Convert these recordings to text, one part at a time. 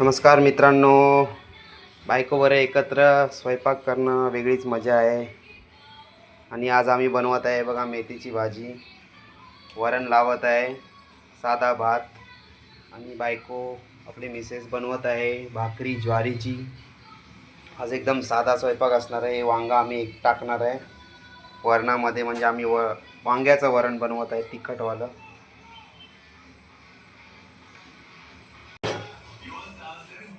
नमस्कार मित्रांनो, बायकोवर एकत्र स्वयंपाक करणं वेगळीच मजा आहे. आणि आज आम्ही बनवत आहे बघा मेथीची भाजी, वरण लावत आहे, साधा भात. आणि बायको आपली मिसेस बनवत आहे भाकरी ज्वारीची. आज एकदम साधा स्वयंपाक असणार आहे. वांगा आम्ही एक टाकणार आहे वरणामध्ये, म्हणजे आम्ही वांग्याचं वरण बनवत आहे तिखटवालं.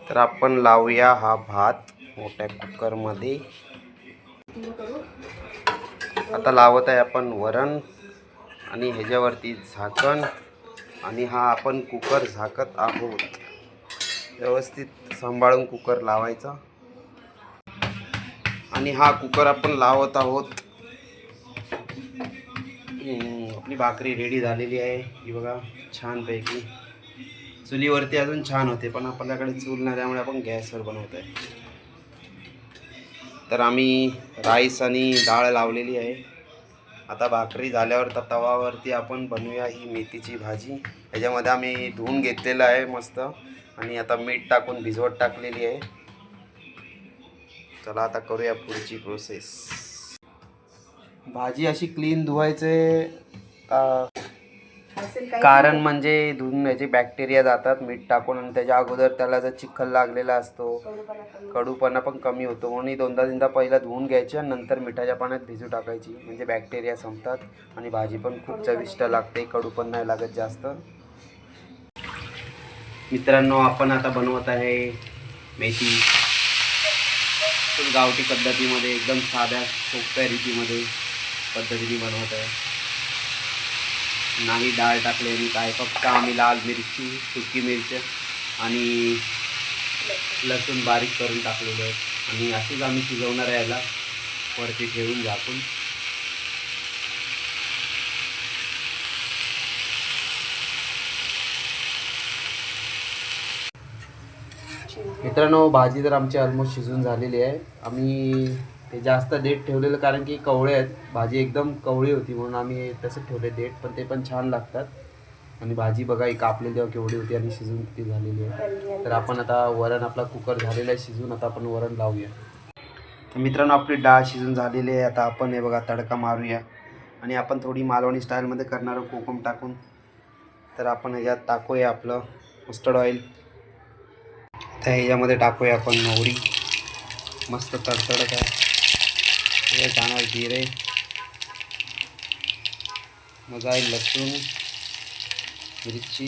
तर आपण लावूया हा भात मोठ्या कुकरमध्ये. आता लावत आहे आपण वरण आणि ह्याच्यावरती झाकण. आणि हा आपण कुकर झाकत आहोत. व्यवस्थित सांभाळून कुकर लावायचा. आणि हा कुकर आपण लावत आहोत. आपली भाकरी रेडी झालेली आहे ही बघा, छानपैकी. चुलीवरती अजून छान होते, पण आपल्याकडे चूल नाही त्यामुळे आपण गॅसवर बनवत आहे. तर आम्ही राईस आणि डाळ लावलेली आहे. आता भाकरी झाल्यावर तर तवावरती आपण बनवूया ही मेथीची भाजी. ह्याच्यामध्ये आम्ही धुवून घेतलेलं आहे मस्त, आणि आता मीठ टाकून भिजवत टाकलेली आहे. चला आता करूया पुढची प्रोसेस. भाजी अशी क्लीन धुवायचे कारण म्हणजे धुवून याचे बॅक्टेरिया जातात मीठ टाकून, आणि त्याच्या अगोदर त्याला जर चिखल लागलेला असतो कडूपणा पण कमी होतो. म्हणून दोनदा पहिला धुवून घ्यायचे आणि नंतर मिठाच्या पाण्यात भिजू टाकायची, म्हणजे बॅक्टेरिया संपतात आणि भाजी पण खूप चविष्ट लागते, कडू पण नाही लागत जास्त. मित्रांनो, आपण आता बनवत आहे मेथी गावठी पद्धतीमध्ये, एकदम साध्या सोप्या रीतीमध्ये पद्धतीने बनवत आहे. नाही डाळ टाकलेली काय, फक्त आम्ही लाल मिरची, सुकी मिरची आणि लसूण बारीक करून टाकलेलं आहे. आणि अशीच आम्ही शिजवणार आहे याला वरती ठेवून झाकून. मित्रांनो, भाजी तर आमची ऑलमोस्ट शिजून झालेली आहे. आम्ही ते जास्त देठ ठेवलेलं कारण की कवळे आहेत, भाजी एकदम कवळी होती म्हणून आम्ही तसं ठेवले देठ, पण ते पण छान लागतात. आणि भाजी बघा ही कापलेली तेव्हा केवढी होती आणि शिजून किती झालेली आहे. तर आपण आता वरण, आपला कुकर झालेला आहे शिजून, आता आपण वरण लावूया. तर मित्रांनो, आपली डाळ शिजून झालेली आहे. आता आपण हे बघा तडका मारूया. आणि आपण थोडी मालवणी स्टाईलमध्ये करणार आहोत कोकम टाकून. तर आपण ह्याच्यात टाकूया आपलं मस्टर्ड ऑइल. तर ह्याच्यामध्ये टाकूया आपण मोहरी, मस्त तडतडत आहे. हे टाकणार जिरे, मग आहे लसूण, मिरची,